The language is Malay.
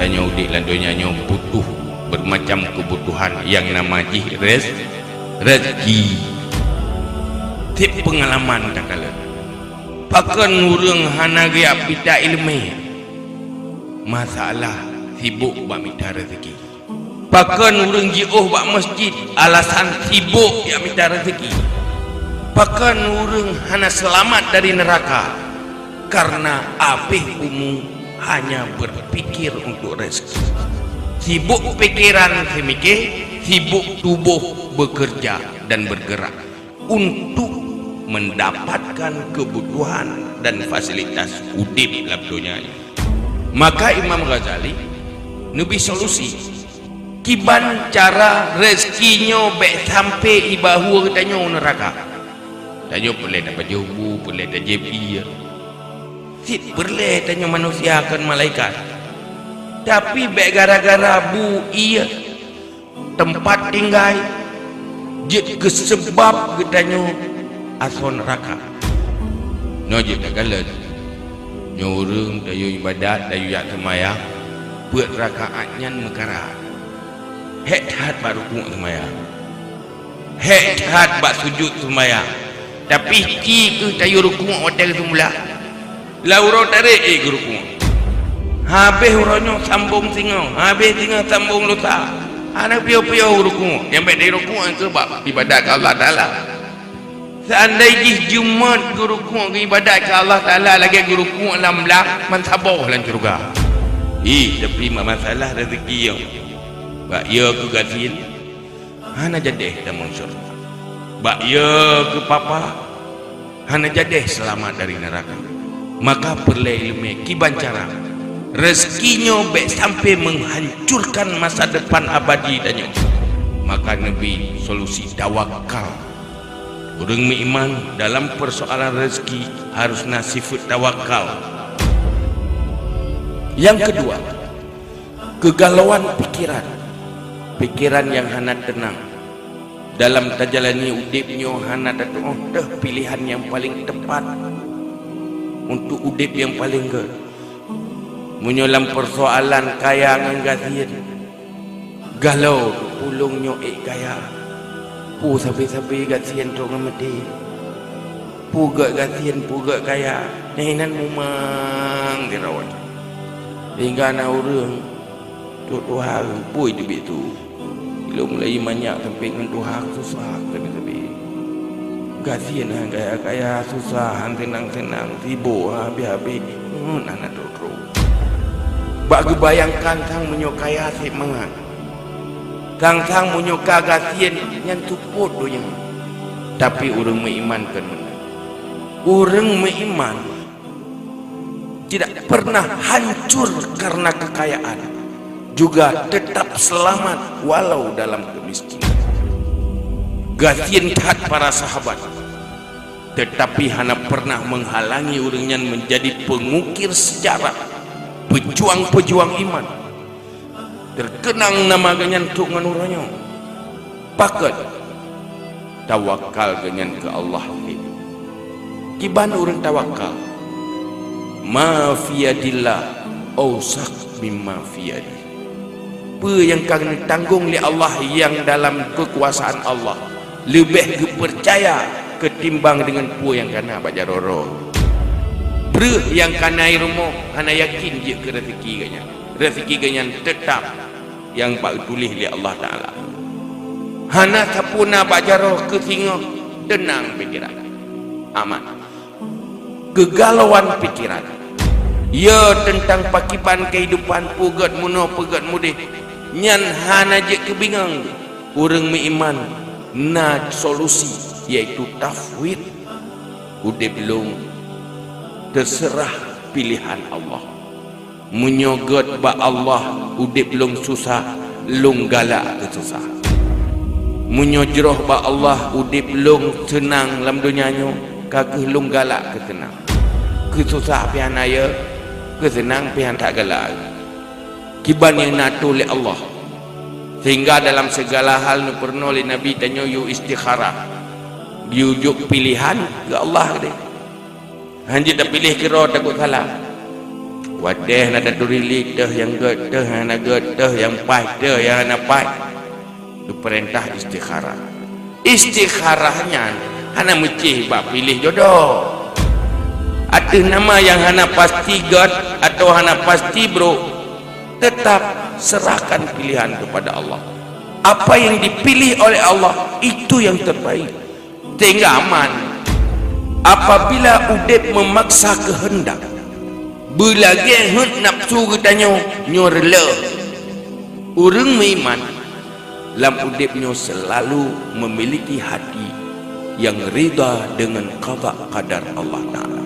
tanya udik lan donyanya butuh bermacam kebutuhan yang nama rezeki. Tip pengalaman tak kala pakan urang hana gaya pita ilmu masalah sibuk bak minta rezeki. Pakan urang jioh bak masjid alasan sibuk ya minta rezeki. Pakan urang hana selamat dari neraka karena apih umum hanya berpikir untuk rezeki. Sibuk pikiran semikir, sibuk tubuh bekerja dan bergerak untuk mendapatkan kebutuhan dan fasilitas udip dalam dunia. Maka Imam Ghazali nubi solusi kiban cara rezekinya baik sampai ibahu katanya neraka. Tanya boleh dapat jubu, boleh dapat jebi. Sit boleh tanya manusia akan malaikat. Tapi baik gara-gara bu iya tempat tinggal jid kesebab katanya asal neraka. No je tak galan. Nyoreng dayu ibadat dayu yak semayang buat rakaatnya mekara. Hat baru rukuk semayang. Hat bak sujud semayang. Tapi ki ke dayu rukuk hotel semula. Lauro tarik ke rukuk. Habis uronyo sambung singa, habis singa sambung lusa. Anak piau-piau rukuk. Yang baik dari rukuk sebab ibadat ke Allah Taala. Seandainya Jumat guru kuat ke ibadat ke Allah Ta'ala lagi guru kuat dalam belah mansabah dalam syurga. Tapi masalah rezeki yang bak ya ke gazin hana jadeh dalam syurga. Bak ya ke papa hana jadeh selamat dari neraka. Maka perlu ilmu kiban cara rezekinya baik sampai menghancurkan masa depan abadi dan maka Nabi solusi tawakal. Orang beriman dalam persoalan rezeki harus sifat tawakal. Yang kedua, kegalauan pikiran. Pikiran yang hana tenang. Dalam tajalani udipnya hana datang pilihan yang paling tepat untuk udip yang paling good. Menyolam persoalan kaya nganggasin. Galau pulungnya kaya. Pu sabi-sabi gasian tu ngamati. Pu gak gasian, pu gak kaya. Nainan mumang dirawat. Hingga na orang Tuhan pui di bitu. Bila mulai banyak sampai dengan Tuhan susah sabi-sabi. Gasian kaya susah, tenang-tenang, sibuk habis-habis. Nana terus. Bagi bayangkan sang menyukaya si mangat. Sang menyuka gasian yang tuput doyang. Tapi orang mengimankan mana? Orang beriman tidak pernah hancur karena kekayaan, juga tetap selamat walau dalam kemiskinan. Gasian taat para sahabat, tetapi hanya pernah menghalangi orangnya menjadi pengukir sejarah, pejuang-pejuang iman. Terkenang nama ganyan tuk nganuranya. Pakat tawakal ganyan ke Allah. Kiban orang tawakal. Ma fiyadillah awsaq mimma fiyadi. Apa yang kami tanggung oleh Allah yang dalam kekuasaan Allah lebih dipercaya ketimbang dengan apa yang kena bajaroro. Ber yang kena rumah hana yakin je ke rezeki ganyan. Rezeki ganyan tetap yang pak tulis oleh Allah Ta'ala. Hana sapuna bajaroh ke singa tenang pikiran aman. Kegalauan pikiran ya tentang pakipan kehidupan pugat muno pugat mudih nyan hana je kebingang. Orang beriman na solusi yaitu tafwid. Udah belum terserah pilihan Allah. Menyogot ba Allah udah belum susah lung galak ke susah. Menyojroh ba Allah udah belum senang dalam dunianya kagih lung galak ke senang. Ke susah pian aya ke senang pian tak galak. Kiban yang natu oleh Allah. Sehingga dalam segala hal nu pernah oleh Nabi tanya yu istikharah. Diujuk pilihan ke Allah dia. Hanjit dah pilih kira takut salah. wadah nada duri lidah yang getah hana getah yang pada yang hana pai itu perintah istikharah. Istikharahnya hana mecih bab pilih jodoh. Ada nama yang hana pasti god atau hana pasti bro, tetap serahkan pilihan kepada Allah. Apa yang dipilih oleh Allah itu yang terbaik. Tinggal aman. Apabila udip memaksa kehendak, belagi hut nafsu katanya nyorla. Orang beriman dalam udipnya selalu memiliki hati yang rida dengan qada qadar Allah Ta'ala.